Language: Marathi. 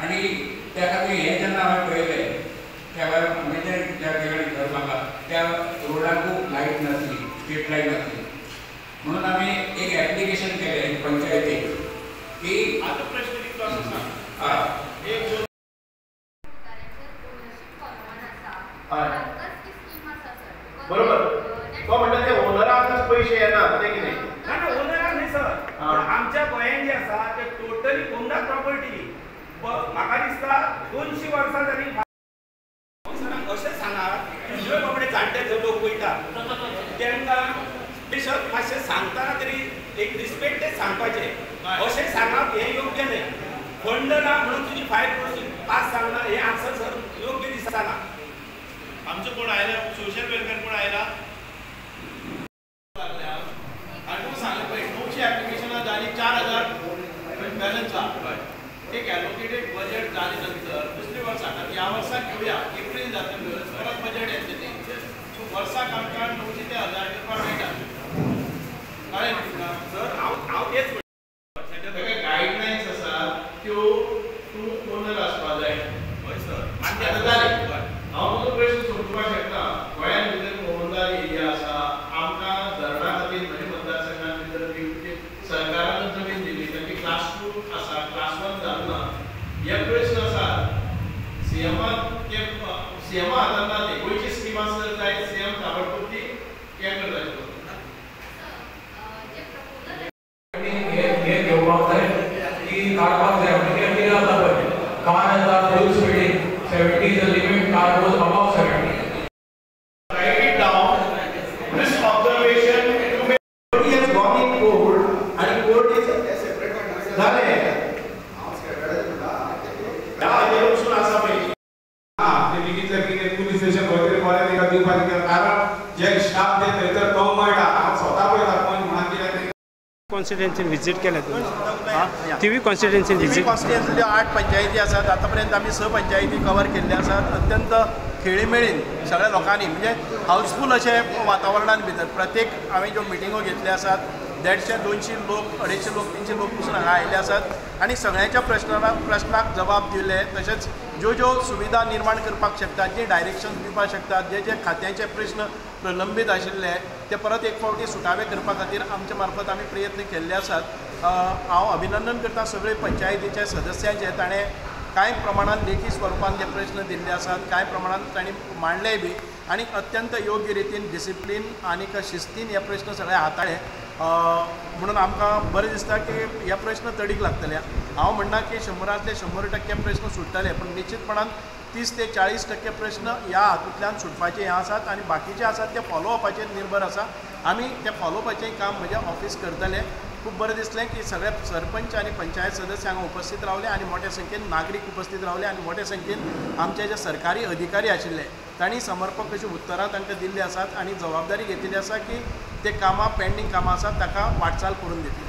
आणि त्या खातीर हें जेन्ना हांवें पळयलें त्या वेळार म्हणजे ज्या ठिकाणी घर बांदला त्या रोडाकूय लायट नासली, स्ट्रीट लायट नासली, म्हणून आमी एक एप्लिकेशन केलें पंचायतीक की आता प्रश्न कितलो आसा सांग. एक बरोबर तो म्हणटा ते ओनराकच पयशे येनात ते कितें ना ओनराक न्ही सर, आमच्या गोंयांत जे आसा ते टोटली ओनर प्रॉपर्टी. म्हाका दिसता 200 वर्सां जाली अशें सांगात जे बाबडे जाणटे जे लोक वयता तांकां स्पेशल मातशें सांगतना तरी एक रिस्पेक्टेड सांगपाचें. अशें सांगप हें योग्य न्ही. फंड ना म्हणून तुजी फायल पास जावना हें आमचं सर योग्य दिसना. आमचं कोण आयला सोशल वेलफेअर कोण आयला आणि तू सांगले पळय 900 ऍप्लिकेशनां जाली 4000 बॅलन्स आहा. एक ॲलोकेटेड बजेट जाले नंतर दुसरे वर्साक ह्या वर्साक घेवया एप्रील जातले परत बजेट येतले सो वर्साक आमकां 900 ते 1000 करपाक मेळटा. कळ्ळें तुका सर हांव तेच गायडलायन्स आसात त्यो तूं ओनर आसपाक जाय. हय सर आनी आतां जालें हांव तुजो प्रश्न सोडपाक शकता. गोंयांत भितर मोहनदार एरिया आसा आमकां धरणा खातीर म्हणजे मतदारसंघांत भितर सरकारान जमीन दिली तांची क्लास 2 आसा क्लास 1 जावना. हे प्रश्न आसात सीएमा हातांत ना ते गोंयची स्कीम आसत जाय सीएम ताबडतोब ती हें करता. हे घेवपाक जाय की काडपाक जाय म्हणजे कितें जाता पळय कार येता फूल स्पीडीन 70 is the limit car goes above 70. Write it down. This observation to make he has gone in court and court is झाले. या आदेशून आसा पळय ते लिखितले की पोलीस स्टेशन वगैरे बरें तिका दिवपाक कारण जे स्टाफ जे थंयसर तो मेळटा हांव स्वता पळयता कोण म्हणून कितें कॉन्स्टिट्युएन्सी विजीट केल्या तुम्ही टीव्ही कॉन्स्टिट्युएन्सी विजीट कॉन्स्टिट्युएन्सीच्यो 8 पंचायती आसात. आतापर्यंत आमी 6 पंचायती कवर केल्ले आसात. अत्यंत खेळीमेळीन सगळ्या लोकांनी म्हणजे हाऊसफुल अशे वातावरणान भितर प्रत्येक हांवें ज्यो मिटिंगो घेतल्यो आसात 150-200 लोक 250 लोक 300 लोक पसून हांगा आयिल्ले आसात आनी सगळ्यांच्या प्रश्नाक जबाब दिले. तशेंच ज्यो सुविधा निर्माण करपाक शकतात जे डायरेक्शन दिवपाक शकतात जे खात्याचे प्रश्न प्रलंबीत आशिल्ले ते परत एक फावटी सुटावे करपा खातीर आमच्या मार्फत आमी प्रयत्न केल्ले आसात. हांव अभिनंदन करता सगळे पंचायतीचे सदस्यांचे. ताणें कांय प्रमाणात लेखी स्वरुपान जे प्रश्न दिल्ले आसात कांय प्रमाणात तांणी मांडले बी आनी अत्यंत योग्य रितीन डिसिप्लीन आनीक शिस्तीन हे प्रश्न सगळे हाताळ्ळे. म्हणून आमकां बरें दिसता की हे प्रश्न तडीक लागतले. हांव म्हणना की 100तले 100% प्रश्न सुट्टले पण निश्चितपणान 30 ते 40% प्रश्न ह्या हातूंतल्यान सुटपाचे हे आसात आनी बाकीचे आसात ते फॉलोअपाचेर निर्भर आसा. आमी ते फॉलोअपाचें काम म्हज्या ऑफिस करतले. खूब बरें दिसलें की सगळे सरपंच आनी पंचायत सदस्य हांगा उपस्थित रावले आनी मोठ्या संख्येन नागरीक उपस्थित रावले आनी मोठ्या संख्येन आमचे जे सरकारी अधिकारी आशिल्ले तांणी समर्पक अशी उत्तरां तांकां दिल्ली आसात आनी जबाबदारी घेतिल्ली आसा की ते कामां पेंडींग कामां आसात ताका वाटचाल करून दितले.